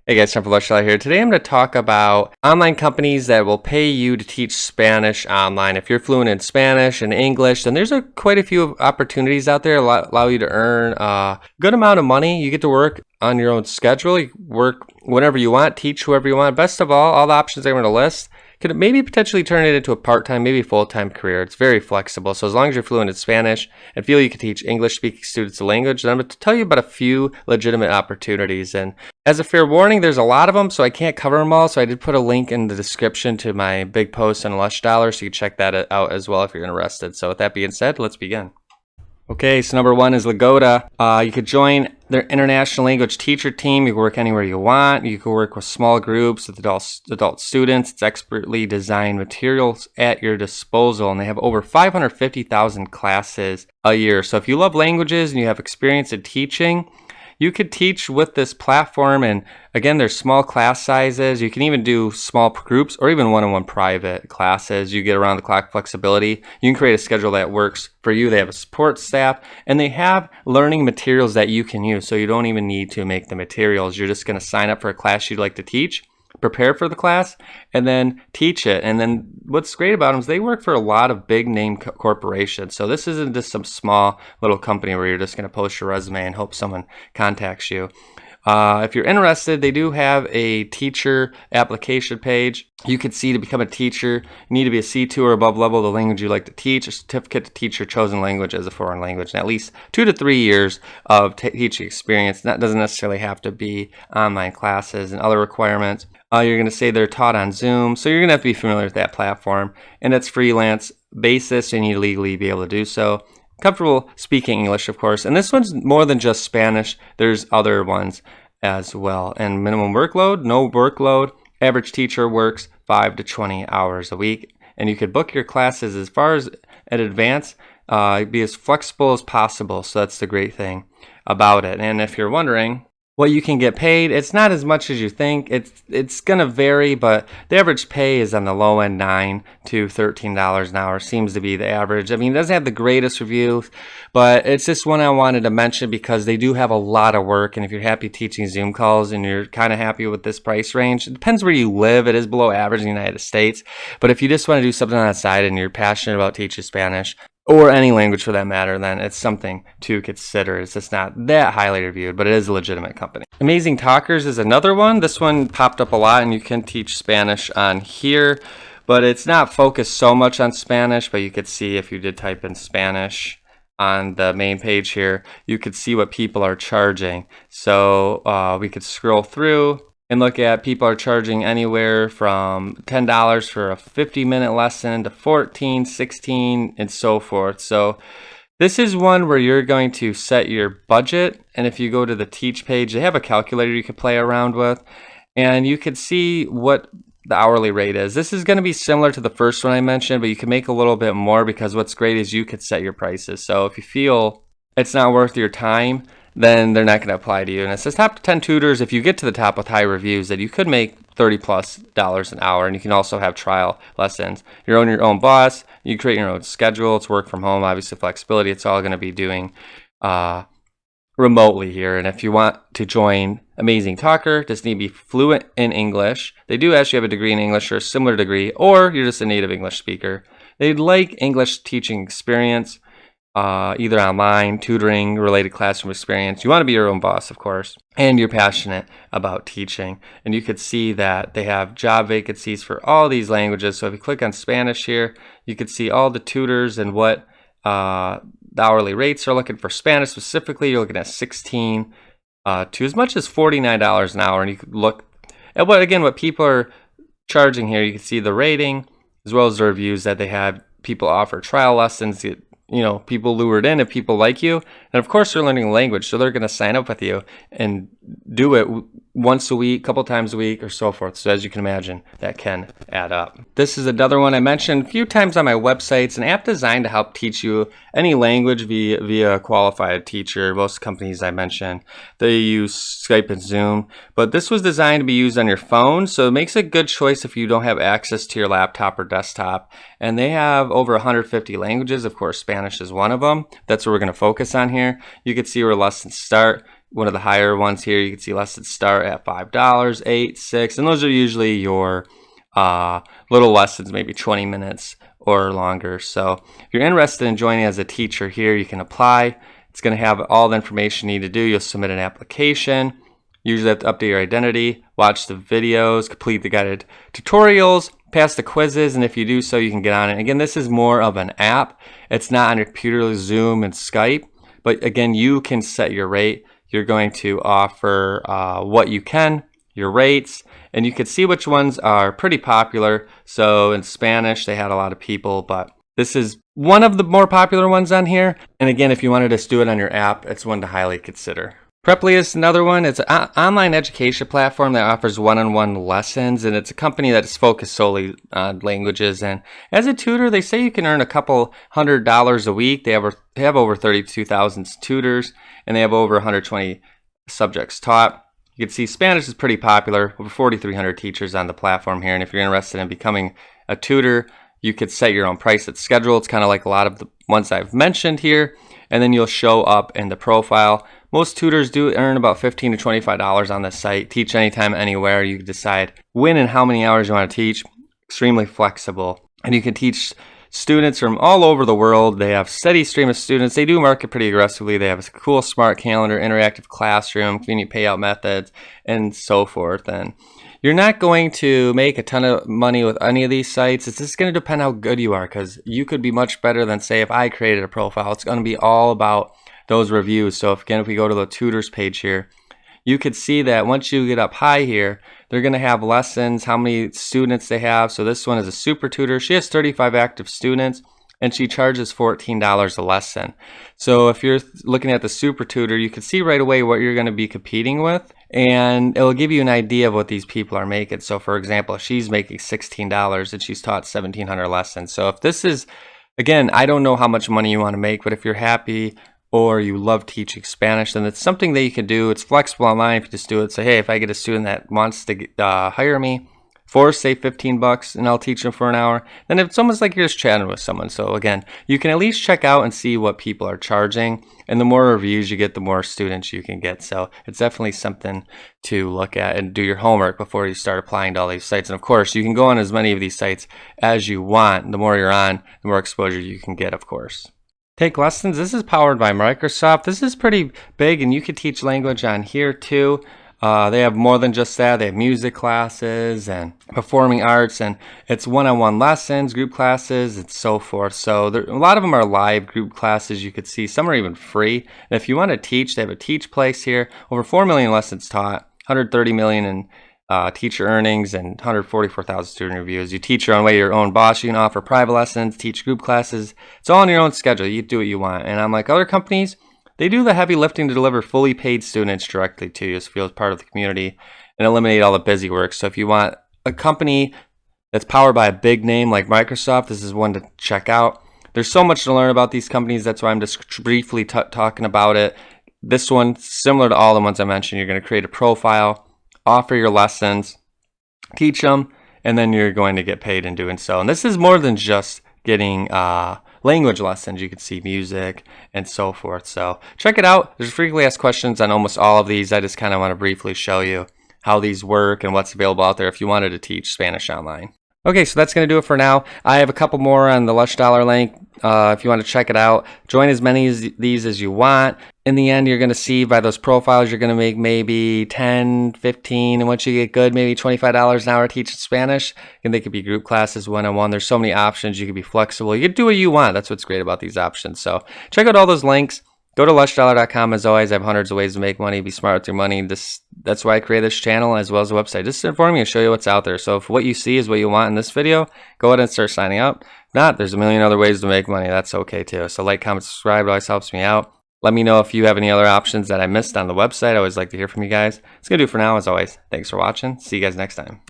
Hey guys, time for LushDollar here. Today I'm going to talk about online companies that will pay you to teach Spanish online. If you're fluent in Spanish and English, then there's quite a few opportunities out there that allow you to earn a good amount of money. You get to work on your own schedule. You work whenever you want, teach whoever you want. Best of all the options I'm going to list could maybe potentially turn it into a part-time, maybe full-time career. It's very flexible. So as long as you're fluent in Spanish and feel you can teach English-speaking students the language, then I'm going to tell you about a few legitimate opportunities. And as a fair warning, there's a lot of them, so I can't cover them all. So I did put a link in the description to my big post on LushDollar, so you can check that out as well if you're interested. So with that being said, let's begin. Okay, so number one is Lagoda. You could join their international language teacher team. You can work anywhere you want. You can work with small groups with adult students. It's expertly designed materials at your disposal, and they have over 550,000 classes a year. So if you love languages and you have experience in teaching, you could teach with this platform, and again, there's small class sizes. You can even do small groups or even one-on-one private classes. You get around the clock flexibility. You can create a schedule that works for you. They have a support staff, and they have learning materials that you can use, so you don't even need to make the materials. You're just going to sign up for a class you'd like to teach, prepare for the class, and then teach it. And then what's great about them is they work for a lot of big name corporations. So this isn't just some small little company where you're just going to post your resume and hope someone contacts you. If you're interested, they do have a teacher application page. You could see to become a teacher, you need to be a C2 or above level of the language you like to teach, a certificate to teach your chosen language as a foreign language, and at least 2 to 3 years of teaching experience. That doesn't necessarily have to be online classes and other requirements. You're going to say they're taught on Zoom, so you're going to have to be familiar with that platform, and it's freelance basis, so you need to legally be able to do so. Comfortable speaking English, of course, and this one's more than just Spanish. There's other ones as well. And minimum workload, no workload. Average teacher works 5 to 20 hours a week, and you could book your classes as far as in advance, be as flexible as possible. So that's the great thing about it. And if you're wondering what you can get paid, it's not as much as you think. It's going to vary, but the average pay is on the low end, $9 to $13 an hour seems to be the average. I mean, it doesn't have the greatest reviews, but it's just one I wanted to mention because they do have a lot of work. And if you're happy teaching Zoom calls and you're kind of happy with this price range, it depends where you live. It is below average in the United States. But if you just want to do something on the side and you're passionate about teaching Spanish, or any language for that matter, then it's something to consider. It's just not that highly reviewed, but it is a legitimate company. Amazing Talkers is another one. This one popped up a lot, and you can teach Spanish on here, but it's not focused so much on Spanish, but you could see if you did type in Spanish on the main page here, you could see what people are charging. So we could scroll through and look at people are charging anywhere from $10 for a 50-minute lesson to $14, $16, and so forth. So this is one where you're going to set your budget, and if you go to the Teach page, they have a calculator you can play around with, and you can see what the hourly rate is. This is going to be similar to the first one I mentioned, but you can make a little bit more because what's great is you could set your prices. So if you feel it's not worth your time, then they're not going to apply to you. And it says top 10 tutors, if you get to the top with high reviews, that you could make $30+ an hour, and you can also have trial lessons. You're your own boss, you create your own schedule, it's work from home, obviously flexibility, it's all going to be doing remotely here. And if you want to join Amazing Talker, just need to be fluent in English. They do actually have a degree in English or a similar degree, or you're just a native English speaker. They'd like English teaching experience, either online, tutoring, related classroom experience. You want to be your own boss, of course, and you're passionate about teaching. And you could see that they have job vacancies for all these languages. So if you click on Spanish here, you could see all the tutors and what the hourly rates are looking for. Spanish specifically, you're looking at $16 to as much as $49 an hour. And you could look at what people are charging here. You can see the rating as well as the reviews that they have. People offer trial lessons, people lured in if people like you. And of course, they're learning a language, so they're going to sign up with you and do it once a week, couple times a week, or so forth. So as you can imagine, that can add up. This is another one I mentioned a few times on my website. It's an app designed to help teach you any language via a qualified teacher. Most companies I mentioned, they use Skype and Zoom, but this was designed to be used on your phone, so it makes a good choice if you don't have access to your laptop or desktop. And they have over 150 languages. Of course, Spanish is one of them. That's what we're going to focus on here. You can see where lessons start. one of the higher ones here. You can see lessons start at $5, $8, $6, and those are usually your little lessons, maybe 20 minutes or longer. So if you're interested in joining as a teacher here, you can apply. It's going to have all the information you need to do. You'll submit an application. You usually have to update your identity, watch the videos, complete the guided tutorials, pass the quizzes, and if you do so, you can get on it. Again, this is more of an app. It's not on your computer, Zoom, and Skype. But again, you can set your rate. You're going to offer what you can, your rates, and you can see which ones are pretty popular. So in Spanish, they had a lot of people, but this is one of the more popular ones on here. And again, if you wanted to do it on your app, it's one to highly consider. Preply is another one. It's an online education platform that offers one-on-one lessons, and it's a company that is focused solely on languages. And as a tutor, they say you can earn a couple $100 a week. They have over 32,000 tutors, and they have over 120 subjects taught. You can see Spanish is pretty popular, over 4,300 teachers on the platform here. And if you're interested in becoming a tutor, you could set your own price at schedule. It's kind of like a lot of the ones I've mentioned here. And then you'll show up in the profile. Most tutors do earn about $15 to $25 on this site. Teach anytime, anywhere. You can decide when and how many hours you want to teach. Extremely flexible. And you can teach students from all over the world. They have steady stream of students. They do market pretty aggressively. They have a cool smart calendar, interactive classroom, convenient payout methods, and so forth. And you're not going to make a ton of money with any of these sites. It's just going to depend how good you are, because you could be much better than, say, if I created a profile. It's going to be all about those reviews. So if we go to the tutors page here, you could see that once you get up high here, they're going to have lessons, how many students they have. So this one is a super tutor. She has 35 active students, and she charges $14 a lesson. So if you're looking at the super tutor, you can see right away what you're going to be competing with, and it'll give you an idea of what these people are making. So for example, she's making $16 and she's taught 1,700 lessons. So if this is, again, I don't know how much money you want to make, but if you're happy or you love teaching Spanish, then it's something that you can do. It's flexible online. If you just do it, say, hey, if I get a student that wants to hire me for, say, $15, and I'll teach them for an hour, then it's almost like you're just chatting with someone. So again, you can at least check out and see what people are charging, and the more reviews you get, the more students you can get. So it's definitely something to look at and do your homework before you start applying to all these sites. And of course, you can go on as many of these sites as you want. The more you're on, the more exposure you can get, of course. Take Lessons. This is powered by Microsoft. This is pretty big, and you can teach language on here too. They have more than just that. They have music classes and performing arts, and it's one-on-one lessons, group classes, and so forth. So a lot of them are live group classes. You could see some are even free. And if you want to teach, they have a Teach Place here. Over 4 million lessons taught, 130 million in teacher earnings, and 144,000 student reviews. You teach your own way, your own boss. You can offer private lessons, teach group classes. It's all on your own schedule. You do what you want. And unlike other companies, they do the heavy lifting to deliver fully paid students directly to you, so feel as part of the community and eliminate all the busy work. So if you want a company that's powered by a big name like Microsoft, this is one to check out. There's so much to learn about these companies. That's why I'm just briefly talking about it. This one, similar to all the ones I mentioned, you're going to create a profile, offer your lessons, teach them, and then you're going to get paid in doing so. And this is more than just getting language lessons. You can see music and so forth. So check it out. There's frequently asked questions on almost all of these. I just kind of want to briefly show you how these work and what's available out there if you wanted to teach Spanish online. Okay, so that's going to do it for now. I have a couple more on the LushDollar link. If you want to check it out, join as many of these as you want. In the end, you're going to see by those profiles, you're going to make maybe 10, 15, and once you get good, maybe $25 an hour teaching Spanish. And they could be group classes, one-on-one. There's so many options. You can be flexible. You can do what you want. That's what's great about these options. So check out all those links. Go to LushDollar.com. As always, I have hundreds of ways to make money. Be smart with your money. That's why I created this channel as well as the website, just to inform you and show you what's out there. So if what you see is what you want in this video, go ahead and start signing up. If not, there's a million other ways to make money. That's okay too. So like, comment, subscribe. It always helps me out. Let me know if you have any other options that I missed on the website. I always like to hear from you guys. It's going to do it for now. As always, thanks for watching. See you guys next time.